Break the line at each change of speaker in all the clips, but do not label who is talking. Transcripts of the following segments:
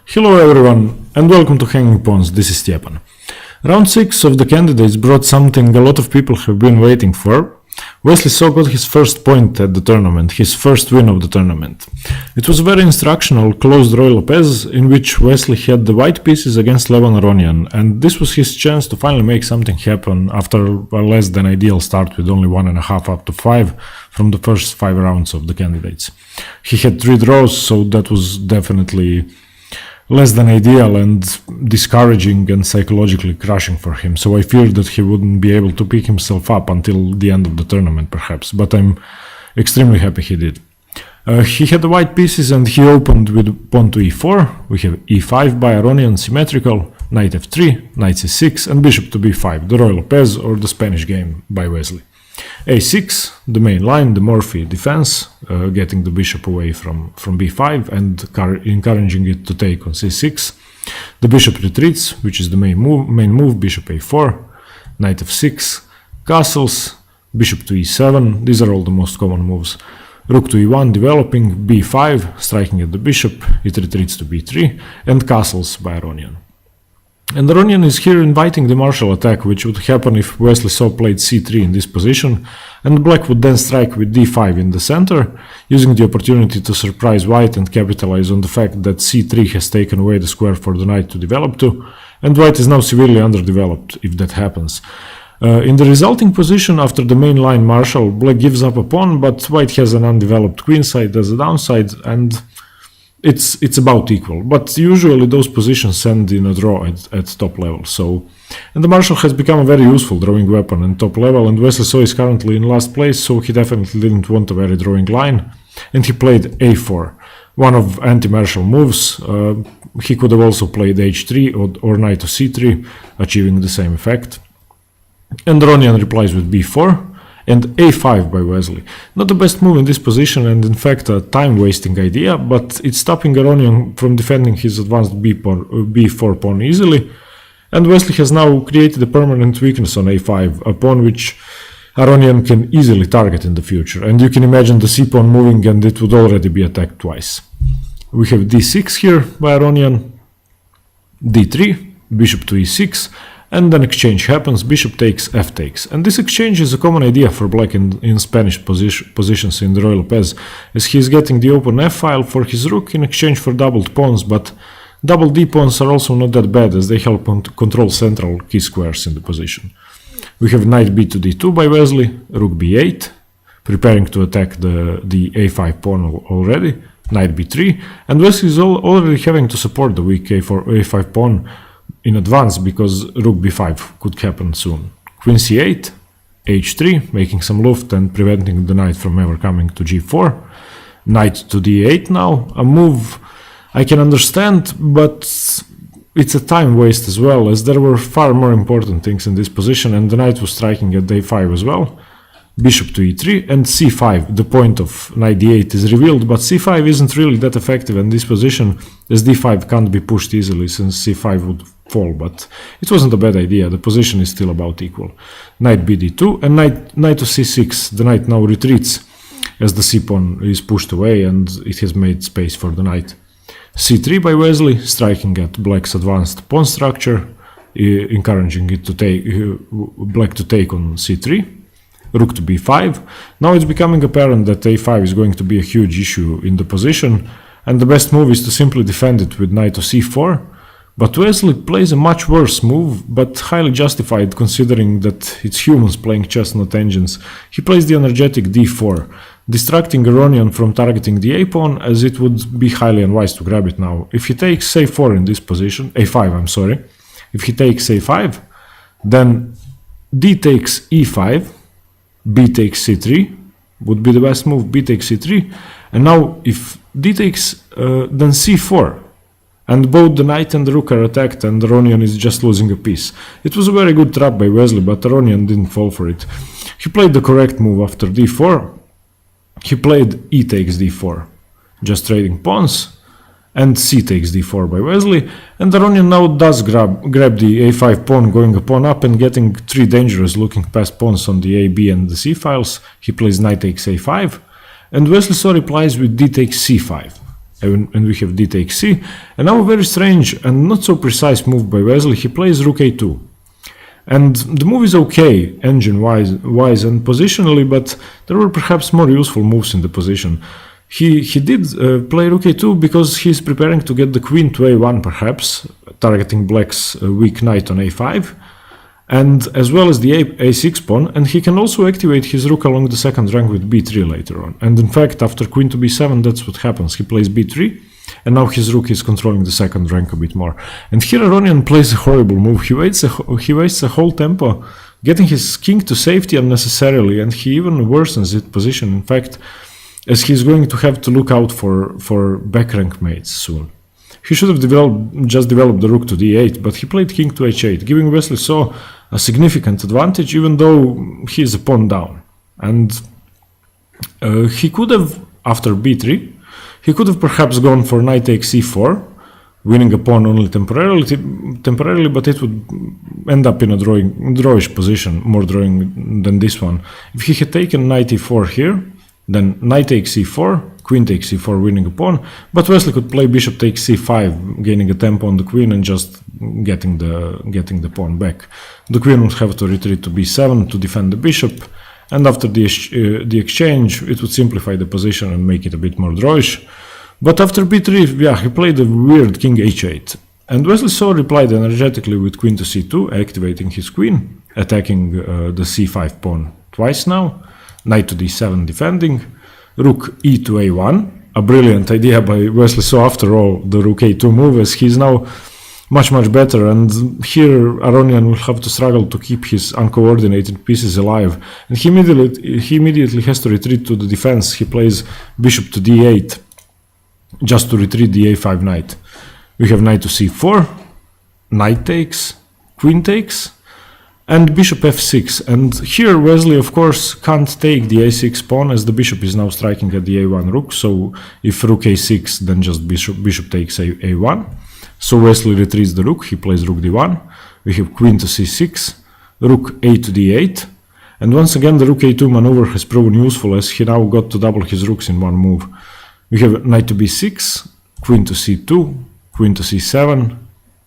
Hello everyone and welcome to Hanging Pawns, this is Stjepan. Round 6 of the candidates brought something a lot of people have been waiting for. Wesley So got his first point at the tournament, his first win of the tournament. It was a very instructional, closed Ruy Lopez in which Wesley had the white pieces against Levon Aronian, and this was his chance to finally make something happen after a less than ideal start with only 1.5 up to 5 from the first 5 rounds of the candidates. He had 3 draws, so that was definitely less than ideal and discouraging and psychologically crushing for him, so I feared that he wouldn't be able to pick himself up until the end of the tournament perhaps, but I'm extremely happy he did. He had the white pieces and he opened with pawn to e4, we have e5 by Aronian symmetrical, knight f3, knight c6 and bishop to b5, the Ruy Lopez or the Spanish game by Wesley. a6, the main line, the Morphy defense, getting the bishop away from b5 and encouraging it to take on c6. The bishop retreats, which is the main move, bishop a4, knight f6, castles, bishop to e7, these are all the most common moves. Rook to e1 developing, b5, striking at the bishop, it retreats to b3, and castles by Aronian. And Aronian is here inviting the martial attack, which would happen if Wesley So played c3 in this position, and black would then strike with d5 in the center, using the opportunity to surprise white and capitalize on the fact that c3 has taken away the square for the knight to develop to, and white is now severely underdeveloped if that happens. In the resulting position after the main line marshal, black gives up a pawn, but white has an undeveloped queenside as a downside, and it's about equal, but usually those positions end in a draw at top level. And the marshal has become a very useful drawing weapon at top level, and Wesley So is currently in last place, so he definitely didn't want a very drawing line, and he played a4, one of anti-martial moves. He could have also played h3 or knight to c3, achieving the same effect. And Aronian replies with b4 and a5 by Wesley. Not the best move in this position and in fact a time-wasting idea, but it's stopping Aronian from defending his advanced b4 pawn easily, and Wesley has now created a permanent weakness on a5, a pawn which Aronian can easily target in the future, and you can imagine the c-pawn moving and it would already be attacked twice. We have d6 here by Aronian, d3, bishop to e6, and an exchange happens, bishop takes, f takes. And this exchange is a common idea for black in Spanish positions in the Ruy Lopez, as he is getting the open f-file for his rook in exchange for doubled pawns, but double d pawns are also not that bad as they help control central key squares in the position. We have knight b to d2 by Wesley, rook b8, preparing to attack the a5 pawn already, knight b3, and Wesley is already having to support the weak a5 pawn in advance because rook b5 could happen soon. Queen c8, h3, making some luft and preventing the knight from ever coming to g4. Knight to d8 now, a move I can understand, but it's a time waste as well, as there were far more important things in this position and the knight was striking at a5 as well. Bishop to e3 and c5, the point of knight d8 is revealed, but c5 isn't really that effective in this position as d5 can't be pushed easily since c5 would fall, but it wasn't a bad idea, the position is still about equal. Knight b d2 and knight to c6, the knight now retreats as the c-pawn is pushed away and it has made space for the knight. c3 by Wesley, striking at black's advanced pawn structure, encouraging it to take black to take on c3. Rook to b5. Now it's becoming apparent that a5 is going to be a huge issue in the position, and the best move is to simply defend it with knight to c4, but Wesley plays a much worse move, but highly justified considering that it's humans playing chess, not engines. He plays the energetic d4, distracting Aronian from targeting the a-pawn, as it would be highly unwise to grab it now. If he takes a4 in this position, a5 I'm sorry, if he takes a5, then d takes e5, b takes c3 would be the best move, b takes c3, and now if d takes then c4, and both the knight and the rook are attacked and Aronian is just losing a piece. It was a very good trap by Wesley, but Aronian didn't fall for it. He played the correct move after d4, he played e takes d4, just trading pawns, and c takes d4 by Wesley, and Aronian now does grab the a5 pawn, going a pawn up and getting 3 dangerous looking past pawns on the a, b and the c files. He plays knight takes a5, and Wesley So replies with d takes c5. and we have d takes c. And now a very strange and not so precise move by Wesley. He plays rook a2. And the move is okay, engine-wise and positionally, but there were perhaps more useful moves in the position. He did play rook a2 because he's preparing to get the queen to a1 perhaps, targeting black's weak knight on a5, and as well as the a6 pawn, and he can also activate his rook along the second rank with b3 later on. And in fact, after queen to b7, that's what happens. He plays b3, and now his rook is controlling the second rank a bit more. And here Aronian plays a horrible move. He wastes a whole tempo, getting his king to safety unnecessarily, and he even worsens its position, in fact, as he's going to have to look out for back rank mates soon. He should have just developed the rook to d8, but he played king to h8, giving Wesley So a significant advantage, even though he is a pawn down. And he could have, after b3, he could have perhaps gone for knight takes c4, winning a pawn only temporarily, but it would end up in a drawish position, more drawing than this one. If he had taken knight e4 here, then knight takes c4, queen takes c4, winning a pawn, but Wesley could play bishop takes c5, gaining a tempo on the queen and just getting the pawn back. The queen would have to retreat to b7 to defend the bishop, and after the exchange, it would simplify the position and make it a bit more drawish. But after b3, yeah, he played a weird king h8. And Wesley So replied energetically with queen to c2, activating his queen, attacking the c5 pawn twice now, knight to d7 defending, rook e to a1, a brilliant idea by Wesley So after all, the rook a2 move, as he's now much better, and here Aronian will have to struggle to keep his uncoordinated pieces alive, and he immediately has to retreat to the defense. He plays bishop to d8 just to retreat the a5 knight. We have knight to c4, knight takes, queen takes, and bishop f6, and here Wesley of course can't take the a6 pawn as the bishop is now striking at the a1 rook, so if rook a6 then just bishop takes a1. So Wesley retreats the rook, he plays rook d1, we have queen to c6, rook a to d8, and once again the rook a2 maneuver has proven useful as he now got to double his rooks in one move. We have knight to b6, queen to c2, queen to c7,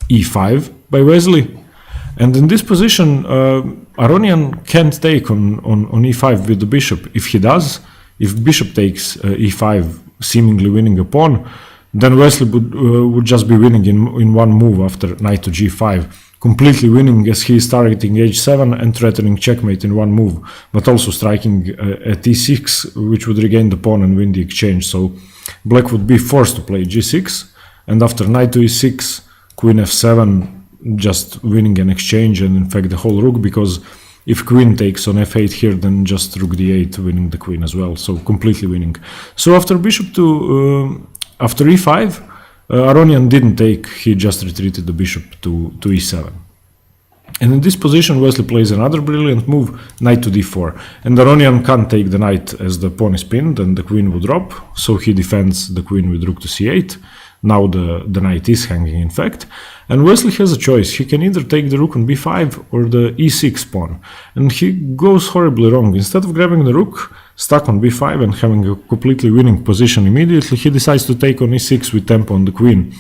e5 by Wesley, and in this position Aronian can't take on e5 with the bishop. If he does, if bishop takes e5, seemingly winning a pawn, then Wesley would just be winning in one move after knight to g5, completely winning as he is targeting h7 and threatening checkmate in one move, but also striking at e6, which would regain the pawn and win the exchange. So black would be forced to play g6, and after knight to e6, queen f7, just winning an exchange and in fact the whole rook, because if queen takes on f8 here, then just rook d8, winning the queen as well, so completely winning. So after after e5, Aronian didn't take, he just retreated the bishop to e7. And in this position, Wesley plays another brilliant move, knight to d4. And Aronian can't take the knight as the pawn is pinned and the queen will drop, so he defends the queen with rook to c8. Now the knight is hanging, in fact. And Wesley has a choice. He can either take the rook on b5 or the e6 pawn. And he goes horribly wrong. Instead of grabbing the rook, stuck on b5 and having a completely winning position immediately, he decides to take on e6 with tempo on the queen.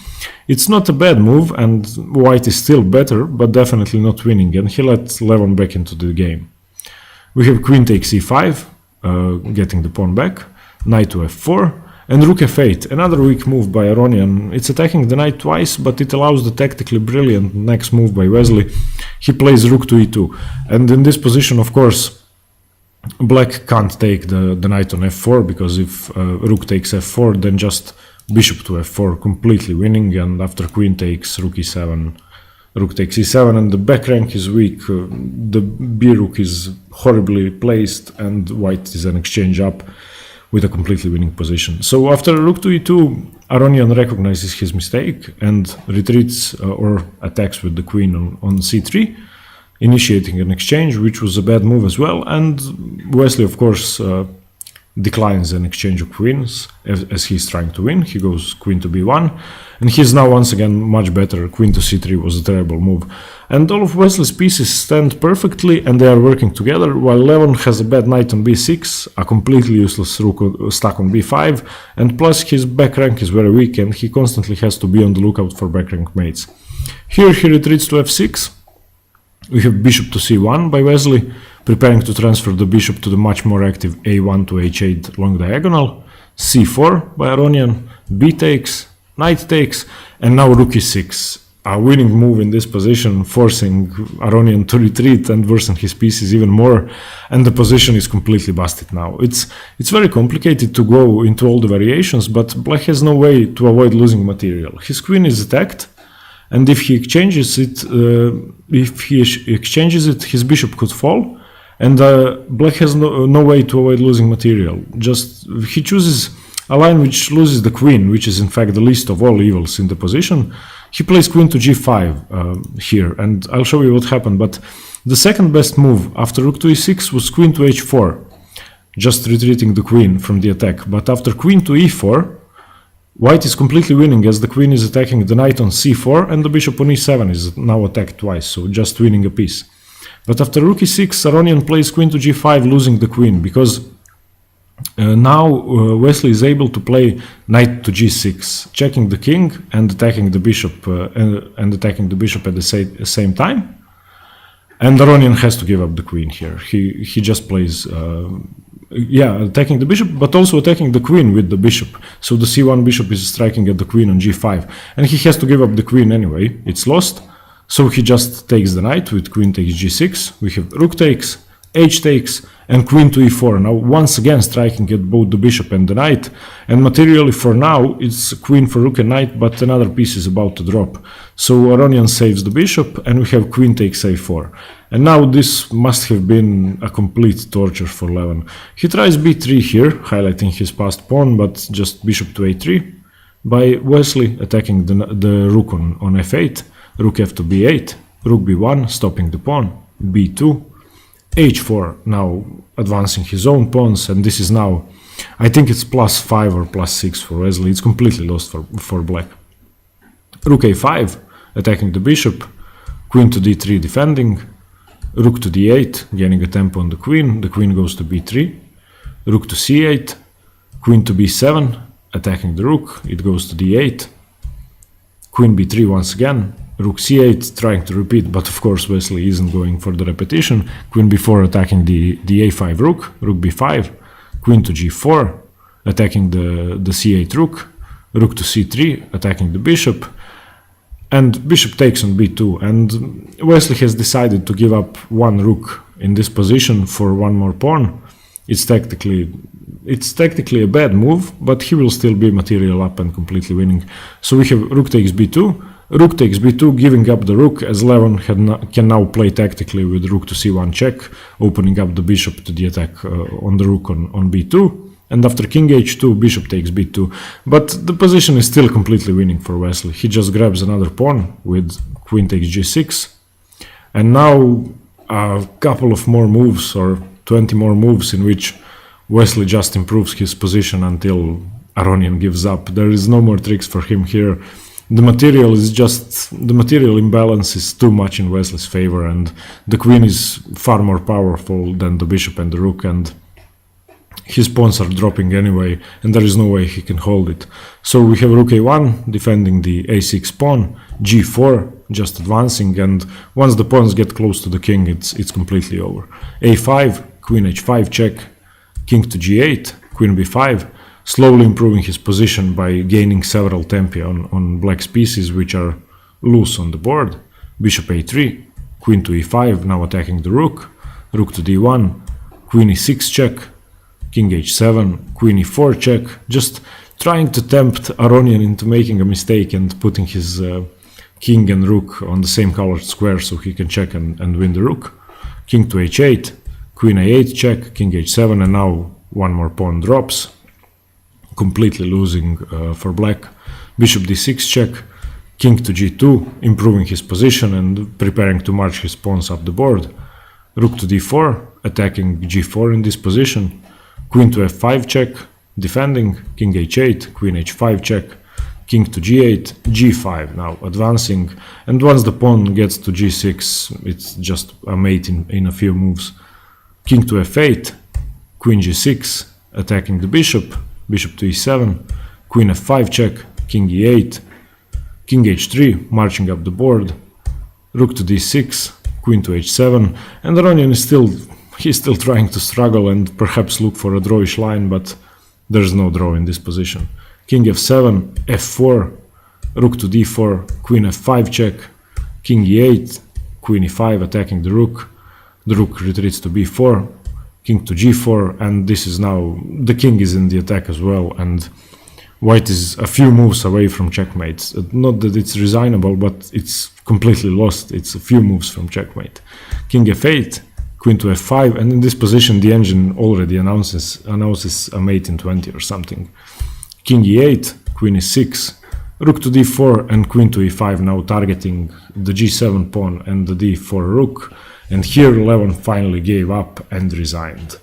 It's not a bad move, and white is still better, but definitely not winning, and he lets Levon back into the game. We have queen takes e5, getting the pawn back, knight to f4, and rook f8, another weak move by Aronian. It's attacking the knight twice, but it allows the tactically brilliant next move by Wesley. He plays rook to e2, and in this position, of course, black can't take the knight on f4, because if rook takes f4, then just bishop to f4, completely winning, and after queen takes rook e7, rook takes e7, and the back rank is weak. The b rook is horribly placed, and white is an exchange up with a completely winning position. So after rook to e2, Aronian recognizes his mistake and retreats or attacks with the queen on c3, initiating an exchange, which was a bad move as well. And Wesley, of course, declines an exchange of queens as he's trying to win. He goes queen to b1, and he's now once again much better. Queen to c3 was a terrible move. And all of Wesley's pieces stand perfectly and they are working together, while Levon has a bad knight on b6, a completely useless rook stuck on b5, and plus his back rank is very weak and he constantly has to be on the lookout for back rank mates. Here he retreats to f6. We have bishop to c1 by Wesley, preparing to transfer the bishop to the much more active a1 to h8 long diagonal. c4 by Aronian, b takes, knight takes, and now rook e6. A winning move in this position, forcing Aronian to retreat and worsen his pieces even more, and the position is completely busted now. It's very complicated to go into all the variations, but black has no way to avoid losing material. His queen is attacked, and if he exchanges it, his bishop could fall, and black has no way to avoid losing material. Just he chooses a line which loses the queen, which is in fact the least of all evils in the position. He plays queen to g5 here, and I'll show you what happened. But the second best move after rook to e6 was queen to h4, just retreating the queen from the attack. But after queen to e4, white is completely winning as the queen is attacking the knight on c4 and the bishop on e7 is now attacked twice, so just winning a piece. But after rook e6, Aronian plays queen to g5, losing the queen, because now Wesley is able to play knight to g6, checking the king and attacking the bishop at the same time. And Aronian has to give up the queen here. He just plays attacking the bishop, but also attacking the queen with the bishop. So the c1 bishop is striking at the queen on g5, and he has to give up the queen anyway. It's lost. So he just takes the knight with queen takes g6. We have rook takes, h takes, and queen to e4. Now once again striking at both the bishop and the knight, and materially for now it's queen for rook and knight, but another piece is about to drop. So Aronian saves the bishop, and we have queen takes a4. And now this must have been a complete torture for Levon. He tries b3 here, highlighting his passed pawn, but just bishop to a3 by Wesley, attacking the rook on f8, rook f to b8, rook b1, stopping the pawn, b2, h4, now advancing his own pawns, and this is now, I think it's +5 or +6 for Wesley. It's completely lost for black. Rook a5, attacking the bishop, queen to d3 defending, rook to d8, gaining a tempo on the queen goes to b3, rook to c8, queen to b7, attacking the rook, it goes to d8, queen b3 once again, rook c8 trying to repeat, but of course Wesley isn't going for the repetition. Queen b4 attacking the a5 rook, rook b5, queen to g4 attacking the c8 rook, rook to c3 attacking the bishop, and bishop takes on b2. And Wesley has decided to give up one rook in this position for one more pawn. It's tactically a bad move, but he will still be material up and completely winning. So we have rook takes b2, rook takes b2, giving up the rook, as Levon can now play tactically with rook to c1 check, opening up the bishop to the attack on the rook on b2. And after king h2, bishop takes b2. But the position is still completely winning for Wesley. He just grabs another pawn with queen takes g6. And now a couple of more moves, or 20 more moves, in which Wesley just improves his position until Aronian gives up. There is no more tricks for him here. The material imbalance is too much in Wesley's favor, and the queen is far more powerful than the bishop and the rook, and his pawns are dropping anyway, and there is no way he can hold it. So we have rook a1 defending the a6 pawn, g4 just advancing, and once the pawns get close to the king, it's completely over. a5, queen h5 check, king to g8, queen b5, slowly improving his position by gaining several tempi on black's pieces which are loose on the board. Bishop a3, queen to e5, now attacking the rook, rook to d1, queen e6 check, king h7, queen e4 check, just trying to tempt Aronian into making a mistake and putting his king and rook on the same colored square so he can check and win the rook. King to h8, queen a8 check, king h7, and now one more pawn drops, completely losing for black. Bishop d6 check, king to g2, improving his position and preparing to march his pawns up the board. Rook to d4, attacking g4 in this position, queen to f5 check, defending, king h8, queen h5 check, king to g8, g5 now advancing, and once the pawn gets to g6, it's just a mate in a few moves. King to f8, queen g6, attacking the bishop, bishop to e7, queen f5 check, king e8, king h3, marching up the board, rook to d6, queen to h7, and Aronian is still trying to struggle and perhaps look for a drawish line, but there's no draw in this position. King f7, f4, rook to d4, queen f5 check, king e8, queen e5 attacking the rook retreats to b4, king to g4, and this is now, the king is in the attack as well, and white is a few moves away from checkmate. Not that it's resignable, but it's completely lost. It's a few moves from checkmate. King f8, queen to f5, and in this position the engine already announces a mate in 20 or something. King e8, queen e6, rook to d4, and queen to e5 now targeting the g7 pawn and the d4 rook, and here Levon finally gave up and resigned.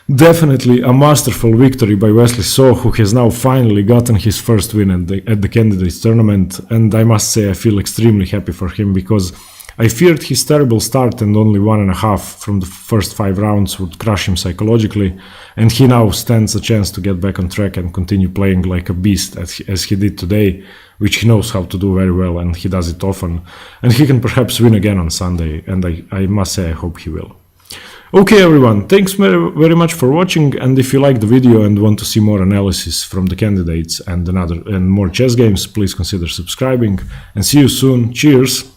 Definitely a masterful victory by Wesley So, who has now finally gotten his first win at the candidates tournament, and I must say I feel extremely happy for him, because I feared his terrible start and only 1.5 from the first 5 rounds would crush him psychologically, and he now stands a chance to get back on track and continue playing like a beast as he did today, which he knows how to do very well, and he does it often, and he can perhaps win again on Sunday, and I must say I hope he will. Okay everyone, thanks very much for watching, and if you like the video and want to see more analysis from the candidates and more chess games, please consider subscribing, and see you soon. Cheers!